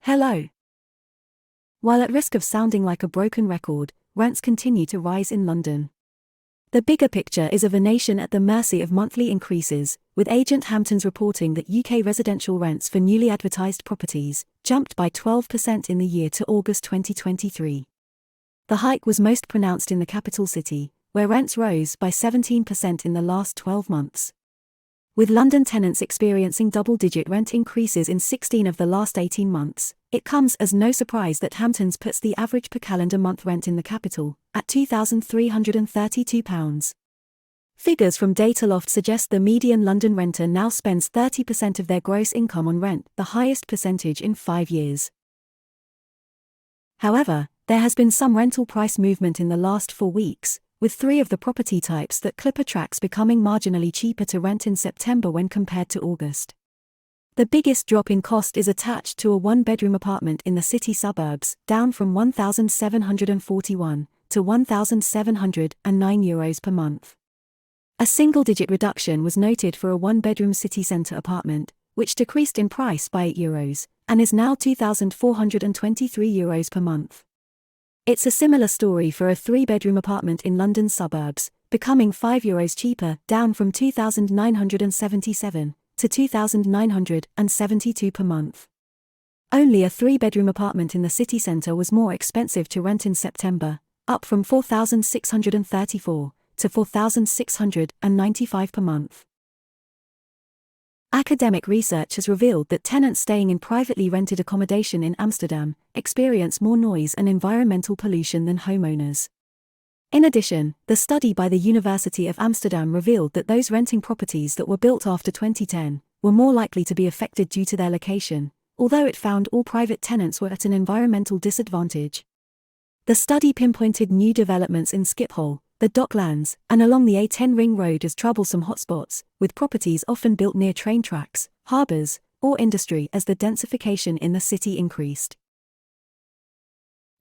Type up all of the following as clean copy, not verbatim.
Hello. While at risk of sounding like a broken record, rents continue to rise in London. The bigger picture is of a nation at the mercy of monthly increases, with Agent Hamptons reporting that UK residential rents for newly advertised properties jumped by 12% in the year to August 2023. The hike was most pronounced in the capital city, where rents rose by 17% in the last 12 months. With London tenants experiencing double-digit rent increases in 16 of the last 18 months, it comes as no surprise that Hamptons puts the average per calendar month rent in the capital at £2,332. Figures from Dataloft suggest the median London renter now spends 30% of their gross income on rent, the highest percentage in 5 years. However, there has been some rental price movement in the last 4 weeks, with 3 of the property types that Klippa tracks becoming marginally cheaper to rent in September when compared to August. The biggest drop in cost is attached to a one-bedroom apartment in the city suburbs, down from €1,741 to €1,709 per month. A single-digit reduction was noted for a one-bedroom city centre apartment, which decreased in price by €8, and is now €2,423 per month. It's a similar story for a 3-bedroom apartment in London's suburbs, becoming €5 cheaper, down from €2,977 to €2,972 per month. Only a 3-bedroom apartment in the city centre was more expensive to rent in September, up from €4,634 to €4,695 per month. Academic research has revealed that tenants staying in privately rented accommodation in Amsterdam experience more noise and environmental pollution than homeowners. In addition, the study by the University of Amsterdam revealed that those renting properties that were built after 2010 were more likely to be affected due to their location, although it found all private tenants were at an environmental disadvantage. The study pinpointed new developments in Schiphol, the Docklands, and along the A10 Ring Road as troublesome hotspots, with properties often built near train tracks, harbours, or industry as the densification in the city increased.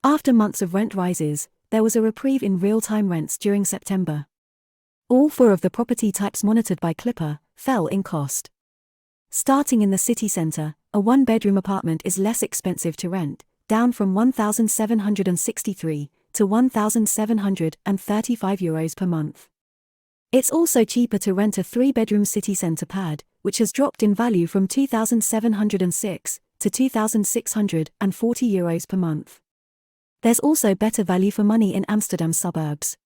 After months of rent rises, there was a reprieve in real-time rents during September. All 4 of the property types monitored by Klippa fell in cost. Starting in the city centre, a one-bedroom apartment is less expensive to rent, down from €1,763 to €1,735 per month. It's also cheaper to rent a 3-bedroom city centre pad, which has dropped in value from €2,706 to €2,640 per month. There's also better value for money in Amsterdam suburbs.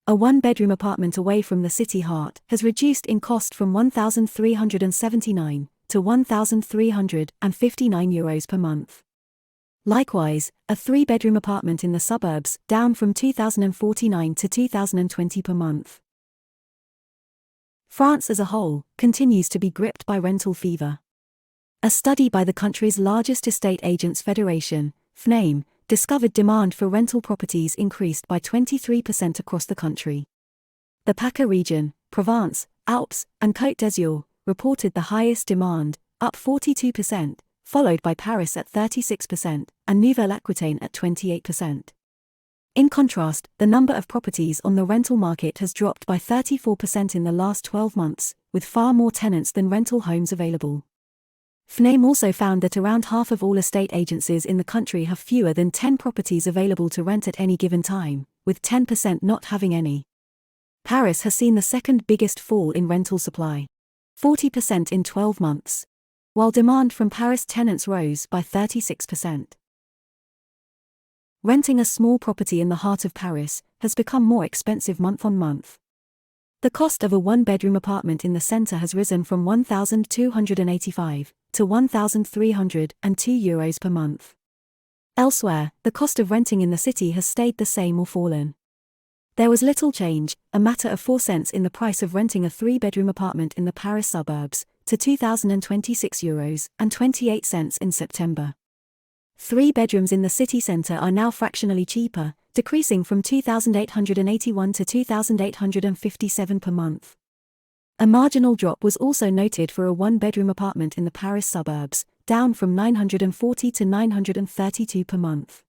A one-bedroom apartment away from the city heart has reduced in cost from €1,379 to €1,359 per month. Likewise, a 3-bedroom apartment in the suburbs down from €2,049 to €2,020 per month. France as a whole continues to be gripped by rental fever. A study by the country's largest estate agents federation, FNAIM, discovered demand for rental properties increased by 23% across the country. The PACA region, Provence, Alpes, and Côte d'Azur, reported the highest demand, up 42%, followed by Paris at 36% and Nouvelle-Aquitaine at 28%. In contrast, the number of properties on the rental market has dropped by 34% in the last 12 months, with far more tenants than rental homes available. FNAIM also found that around half of all estate agencies in the country have fewer than 10 properties available to rent at any given time, with 10% not having any. Paris has seen the second biggest fall in rental supply, 40% in 12 months. While demand from Paris tenants rose by 36%. Renting a small property in the heart of Paris has become more expensive month on month. The cost of a one-bedroom apartment in the centre has risen from €1,285 to €1,302 per month. Elsewhere, the cost of renting in the city has stayed the same or fallen. There was little change, a matter of 4 cents in the price of renting a 3-bedroom apartment in the Paris suburbs, to €2,026.28 in September. 3 bedrooms in the city centre are now fractionally cheaper, decreasing from €2,881 to €2,857 per month. A marginal drop was also noted for a one-bedroom apartment in the Paris suburbs, down from €940 to €932 per month.